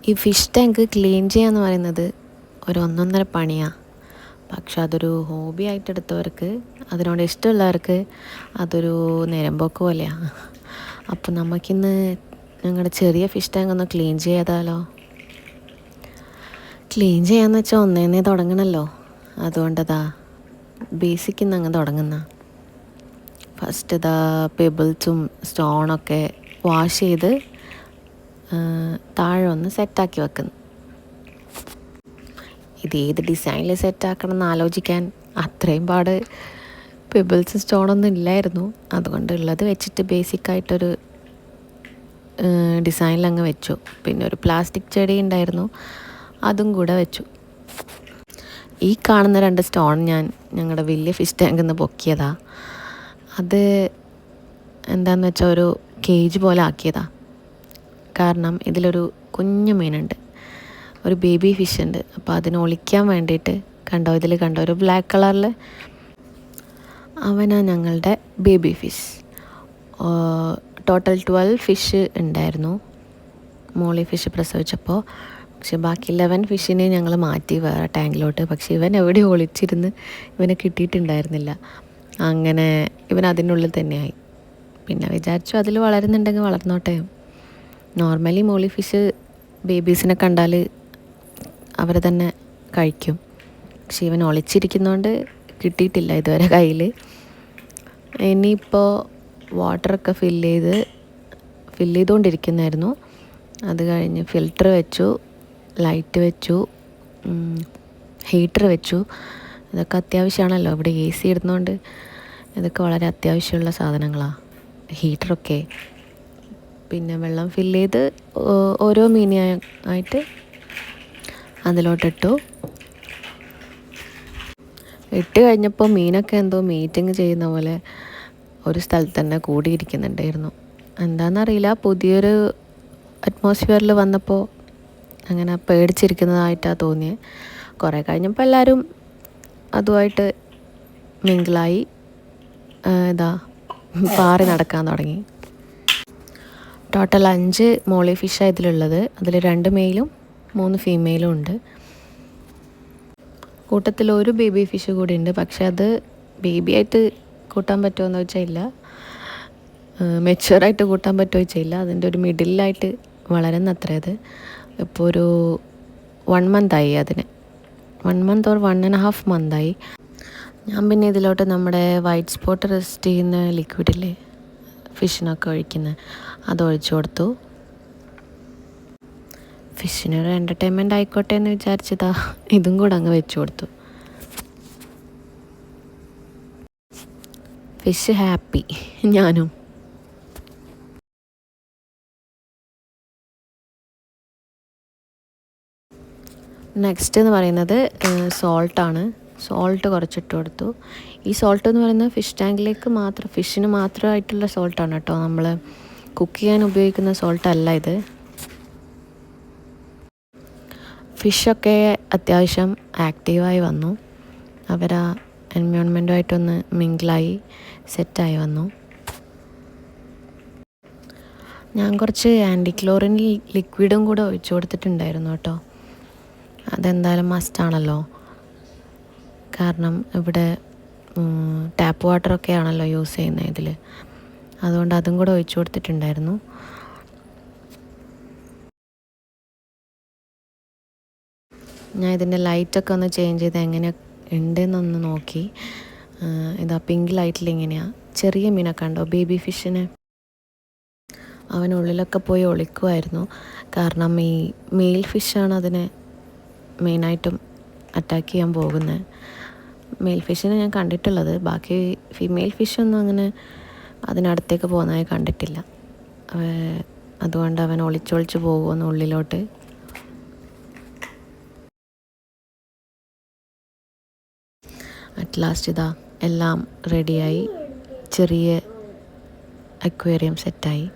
ഈ fish tank clean ചെയ്യാന്ന് പറയുന്നത് ഒരു ഒന്നൊന്നര പണിയാണ്. പക്ഷെ അതൊരു ഹോബി ആയിട്ട് എടുത്തവർക്ക്, അതിനോട് ഇഷ്ടമുള്ളവർക്ക് അതൊരു നേരമ്പോക്ക് പോലെയാണ്. അപ്പോൾ നമുക്കിന്ന് ഞങ്ങളുടെ ചെറിയ ഫിഷ് ടാങ്ക് ഒന്ന് ക്ലീൻ ചെയ്താലോ? ക്ലീൻ ചെയ്യാന്ന് വെച്ചാൽ ഒന്നേന്നേ തുടങ്ങണമല്ലോ. അതുകൊണ്ടതാ ബേസിക്കിൽ നിന്ന് അങ്ങ് തുടങ്ങുന്ന. ഫസ്റ്റ് ഇതാ പെബിൾസും സ്റ്റോണൊക്കെ വാഷ് ചെയ്ത് താഴെ ഒന്ന് സെറ്റാക്കി വെക്കുന്നു. ഇത് ഏത് ഡിസൈനിൽ സെറ്റാക്കണം എന്ന് ആലോചിക്കാൻ അത്രയും പാട് പെബിൾസ് സ്റ്റോണൊന്നും ഇല്ലായിരുന്നു. അതുകൊണ്ട് ഉള്ളത് വെച്ചിട്ട് ബേസിക്കായിട്ടൊരു ഡിസൈനിലങ്ങ് വെച്ചു. പിന്നെ ഒരു പ്ലാസ്റ്റിക് ചെടി ഉണ്ടായിരുന്നു, അതും കൂടെ വെച്ചു. ഈ കാണുന്ന 2 സ്റ്റോൺ ഞാൻ ഞങ്ങളുടെ വലിയ ഫിഷ് ടാങ്കിൽ നിന്ന് പൊക്കിയതാ. അത് എന്താണെന്ന് വെച്ചാൽ ഒരു കേജ് പോലെ ആക്കിയതാ. കാരണം ഇതിലൊരു കുഞ്ഞു മീനുണ്ട്, ഒരു ബേബി ഫിഷ് ഉണ്ട്. അപ്പോൾ അതിനെ ഒളിക്കാൻ വേണ്ടിയിട്ട് ഇതിൽ കണ്ടോ ഒരു ബ്ലാക്ക് കളറിൽ, അവനാ ഞങ്ങളുടെ ബേബി ഫിഷ്. ടോട്ടൽ 12 ഫിഷ് ഉണ്ടായിരുന്നു മോളി ഫിഷ് പ്രസവിച്ചപ്പോൾ. പക്ഷെ ബാക്കി 11 ഫിഷിനെ ഞങ്ങൾ മാറ്റി വേറെ ടാങ്കിലോട്ട്. പക്ഷെ ഇവൻ എവിടെ ഒളിച്ചിരുന്ന് ഇവനെ കിട്ടിയിട്ടുണ്ടായിരുന്നില്ല. അങ്ങനെ ഇവൻ അതിനുള്ളിൽ തന്നെയായി. പിന്നെ വിചാരിച്ചു അതിൽ വളരുന്നുണ്ടെങ്കിൽ വളർന്നോട്ടെ. നോർമലി മോളി ഫിഷ് ബേബീസിനെ കണ്ടാൽ അവർ തന്നെ കഴിക്കും. പക്ഷെ ഇവൻ ഒളിച്ചിരിക്കുന്നതുകൊണ്ട് കിട്ടിയിട്ടില്ല ഇതുവരെ കയ്യിൽ. ഇനിയിപ്പോൾ വാട്ടറൊക്കെ ഫില്ല് ചെയ്തുകൊണ്ടിരിക്കുന്നായിരുന്നു. അത് കഴിഞ്ഞ് ഫിൽറ്റർ വെച്ചു, ലൈറ്റ് വെച്ചു, ഹീറ്റർ വെച്ചു. ഇതൊക്കെ അത്യാവശ്യമാണല്ലോ, ഇവിടെ AC ഇടുന്നതുകൊണ്ട് ഇതൊക്കെ വളരെ അത്യാവശ്യമുള്ള സാധനങ്ങളാണ്, ഹീറ്ററൊക്കെ. പിന്നെ വെള്ളം ഫില്ല് ചെയ്ത് ഓരോ മീനായിട്ട് അതിലോട്ടിട്ടു. ഇട്ട് കഴിഞ്ഞപ്പോൾ മീനൊക്കെ എന്തോ മീറ്റിംഗ് ചെയ്യുന്ന പോലെ ഒരു സ്ഥലത്ത് തന്നെ കൂടിയിരിക്കുന്നുണ്ടായിരുന്നു. എന്താണെന്നറിയില്ല, പുതിയൊരു അറ്റ്മോസ്ഫിയറിൽ വന്നപ്പോൾ അങ്ങനെ പേടിച്ചിരിക്കുന്നതായിട്ടാണ് തോന്നിയത്. കുറേ കഴിഞ്ഞപ്പോൾ എല്ലാവരും അതുമായിട്ട് മിങ്കിളായി പാറി നടക്കാൻ തുടങ്ങി. ടോട്ടൽ 5 മോളി ഫിഷാണ് ഇതിലുള്ളത്. അതിൽ 2 മെയിലും 3 ഫീമെയിലും ഉണ്ട്. കൂട്ടത്തിൽ ഒരു ബേബി ഫിഷ് കൂടി ഉണ്ട്. പക്ഷെ അത് ബേബിയായിട്ട് കൂട്ടാൻ പറ്റുമോ എന്ന് വെച്ചാൽ ഇല്ല, മെച്യൂറായിട്ട് കൂട്ടാൻ പറ്റുമോ വെച്ചാൽ ഇല്ല. അതിൻ്റെ ഒരു മിഡിലായിട്ട് വളരുന്ന അത്ര. അത് ഇപ്പോൾ ഒരു 1 മന്തായി അതിന്. 1 മന്ത് ഓർ 1.5 മന്തായി. ഞാൻ പിന്നെ ഇതിലോട്ട് നമ്മുടെ വൈറ്റ് സ്പോട്ട് റെസ്റ്റ് ചെയ്യുന്ന ലിക്വിഡില്ലേ, ഫിഷിനൊക്കെ ഒഴിക്കുന്നത്, അതൊഴിച്ചു കൊടുത്തു. ഫിഷിനൊരു എൻ്റർടൈൻമെൻ്റ് ആയിക്കോട്ടെ എന്ന് വിചാരിച്ചതാ ഇതും കൂടെ അങ്ങ് വെച്ചു കൊടുത്തു. ഫിഷ് ഹാപ്പി, ഞാനും. നെക്സ്റ്റ് എന്ന് പറയുന്നത് സോൾട്ടാണ്. സോൾട്ട് കുറച്ചിട്ട് കൊടുത്തു. ഈ സോൾട്ട് എന്ന് പറയുന്നത് ഫിഷ് ടാങ്കിലേക്ക് മാത്രം, ഫിഷിന് മാത്രമായിട്ടുള്ള സോൾട്ടാണ് കേട്ടോ. നമ്മൾ കുക്ക് ചെയ്യാൻ ഉപയോഗിക്കുന്ന സോൾട്ടല്ല ഇത്. ഫിഷൊക്കെ അത്യാവശ്യം ആക്റ്റീവായി വന്നു. അവർ ആ എൻവയോൺമെൻറ്റുമായിട്ടൊന്ന് മിങ്കിളായി സെറ്റായി വന്നു. ഞാൻ കുറച്ച് ആൻറ്റിക്ലോറിൻ ലിക്വിഡും കൂടെ ഒഴിച്ചു കൊടുത്തിട്ടുണ്ടായിരുന്നു കേട്ടോ. അതെന്തായാലും മസ്റ്റാണല്ലോ, കാരണം ഇവിടെ ടാപ്പ് വാട്ടറൊക്കെ ആണല്ലോ യൂസ് ചെയ്യുന്നത് ഇതിൽ. അതുകൊണ്ട് അതും കൂടെ ഒഴിച്ചു കൊടുത്തിട്ടുണ്ടായിരുന്നു. ഞാൻ ഇതിൻ്റെ ലൈറ്റൊക്കെ ഒന്ന് ചേഞ്ച് ചെയ്ത് എങ്ങനെ ഉണ്ടെന്നൊന്ന് നോക്കി. ഇതാ പിങ്ക് ലൈറ്റിൽ ഇങ്ങനെയാണ്. ചെറിയ മീനൊക്കെ ഉണ്ടോ, ബേബി ഫിഷിന്, അവനുള്ളിലൊക്കെ പോയി ഒളിക്കുമായിരുന്നു. കാരണം ഈ മെയിൽ ഫിഷാണ് അതിനെ മെയിനായിട്ടും അറ്റാക്ക് ചെയ്യാൻ പോകുന്നത്. മെയിൽ ഫിഷിനെ ഞാൻ കണ്ടിട്ടുള്ളത്, ബാക്കി ഫീമെയിൽ ഫിഷൊന്നും അങ്ങനെ അതിനടുത്തേക്ക് പോകുന്നതായി കണ്ടിട്ടില്ല. അതുകൊണ്ട് അവൻ ഒളിച്ചൊളിച്ച് പോകുമെന്ന് ഉള്ളിലോട്ട്. അറ്റ് ലാസ്റ്റ് ഇതാ എല്ലാം റെഡിയായി, ചെറിയ അക്വേറിയം സെറ്റായി.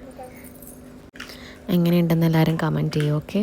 എങ്ങനെയുണ്ടെന്ന് എല്ലാവരും കമൻറ്റ് ചെയ്യും. ഓക്കെ.